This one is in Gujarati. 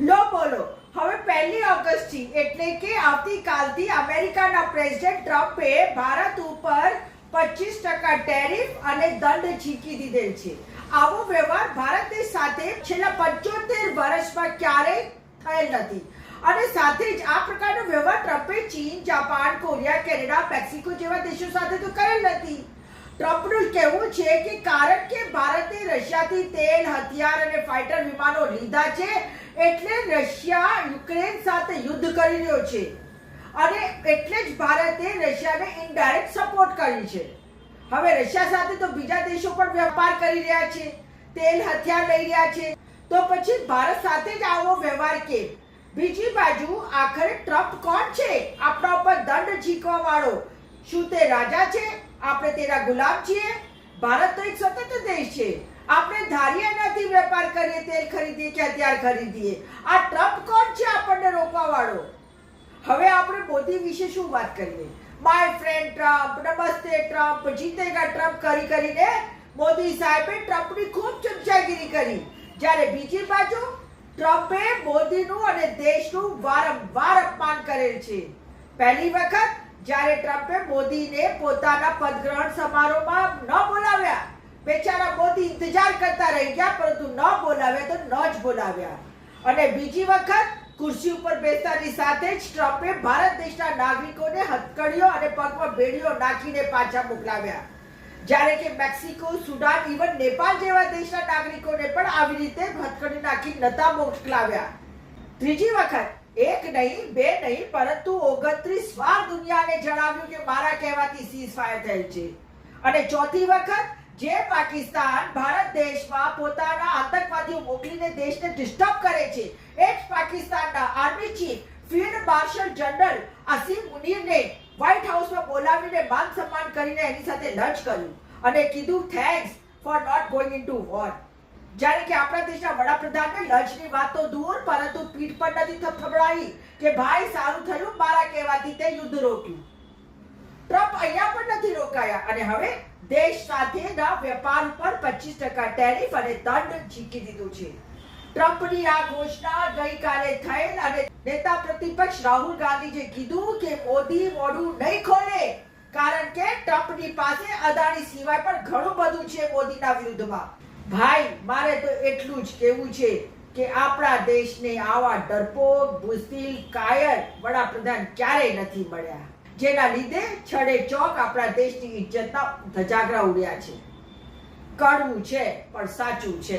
લો બોલો. હવે 1 ઓગસ્ટથી એટલે કે આવતીકાલથી અમેરિકાના પ્રેસિડેન્ટ ટ્રમ્પે ભારત ઉપર 25% ટેરિફ અને દંડ ઝીકી દીધેલ છે. આવો વ્યવહાર ભારત દેશ સાથે છેલ્લા 75 વર્ષમાં ક્યારેય થયેલ નથી. અને સાથે જ આ પ્રકારનો વ્યવહાર ટ્રમ્પે ચીન, જાપાન, કોરિયા, કેનેડા, મેક્સિકો જેવા દેશો સાથે તો કરેલ નથી. ટ્રમ્પનું કહેવું છે કે કારણ કે ભારતે રશિયાથી તેલ, હથિયાર અને ફાઇટર વિમાનો લીધા છે એટલે રશિયા યુક્રેન સાથે યુદ્ધ કરી રહ્યો છે અને એટલે જ ભારતે રશિયાને ઇનડાયરેક્ટ સપોર્ટ કરી છે. હવે રશિયા સાથે તો બીજા દેશો પણ વેપાર કરી રહ્યા છે, તેલ, હથિયાર લઈ રહ્યા છે, તો પછી ભારત સાથે જ આવો વ્યવહાર કેમ? બીજી બાજુ આખરે ટ્રમ્પ કોણ છે આપણા ઉપર દંડ ઝીકવા વાળો? શું તે રાજા છે? આપણે તેના ગુલામ છીએ? ભારત તો એક સ્વતંત્ર દેશ છે. આપણે ધારીએ નથી વેપાર કરીએ, તેલ ખરીદીએ કે હથિયાર ખરીદીએ. આ ટ્રમ્પ કોણ છે આપણને રોકવા વાળો? હવે આપણે મોદી વિશે શું વાત કરીએ? માય ફ્રેન્ડ ટ્રમ્પ, નમસ્તે ટ્રમ્પ, જીતેગા ટ્રમ્પ કરીને મોદી સાહેબે ટ્રમ્પની ખૂબ ચમચાગીરી કરી. જ્યારે બીજી બાજુ ટ્રમ્પે મોદીનું અને દેશનું વારંવાર અપમાન કરેલ છે. પહેલી વખત જ્યારે ટ્રમ્પે મોદીને પોતાના પદગ્રહણ સમારોહમાં ન બોલાવ્યા, બેચારા મોદી ઇંતજાર કરતા રહી ગયા, પરંતુ ન બોલાવ્યા તો ન જ બોલાવ્યા. અને બીજી વખત ખુરશી ઉપર બેસતાની સાથે જ ટ્રમ્પે ભારત દેશના નાગરિકોને હથકડીઓ અને પગમાં બેડીઓ નાખીને પાછા મોકલાવ્યા. જ્યારે કે મેક્સિકો, સુડાન, ઇવન નેપાળ જેવા દેશના નાગરિકોને પણ આવી રીતે હથકડી નાખી નતા મોકલાવ્યા. ત્રીજી વખત એક નહીં, બે નહીં, પરંતુ 29 વાર દુનિયાને જણાવ્યું કે મારા કહેવાથી સીઝફાયર થયેલ છે. અને ચોથી વખત જે પાકિસ્તાન ભારત દેશમાં પોતાના આતંકવાદીઓ મોકલીને દેશને ડિસ્ટર્બ કરે છે, એ જ પાકિસ્તાનના army chief field marshal general Asim મુનીરને વ્હાઇટ હાઉસમાં બોલાવીને માન સન્માન કરીને એની સાથે લંચ કર્યું અને કીધું thanks for not going into war. જ્યારે કે આપણા દેશના વડાપ્રધાનને લંચની વાત તો દૂર, પરંતુ પીઠ પર નથી થપથપડાવી કે ભાઈ સારું થયું મારા કહેવાથી તે યુદ્ધ રોક્યું. ટ્રમ્પ અહીંયા પણ નથી રોકાયા અને હવે દેશ સાથેના વેપાર ઉપર 25% ટેરિફ અને દંડ ઝીકી દીધું છે. ટ્રમ્પની આ ઘોષણા ગઈકાલે થયેલ અને નેતા પ્રતિપક્ષ રાહુલ ગાંધીએ કીધું કે મોદી મોઢું નહીં ખોલે, કારણ કે ટ્રમ્પની પાસે અદાણી સિવાય પણ ઘણું બધું છે મોદીના વિરુદ્ધમાં. ભાઈ, મારે તો એટલું જ કહેવું છે કે આપણા દેશને આવા ડરપોક, બુઝદિલ, કાયર વડાપ્રધાન ક્યારેય નથી મળ્યા, જેના લીધે છડે ચોક આપણા દેશની ઇજ્જતના ધજાગરા ઉડ્યા છે. કડવું છે પણ સાચું છે.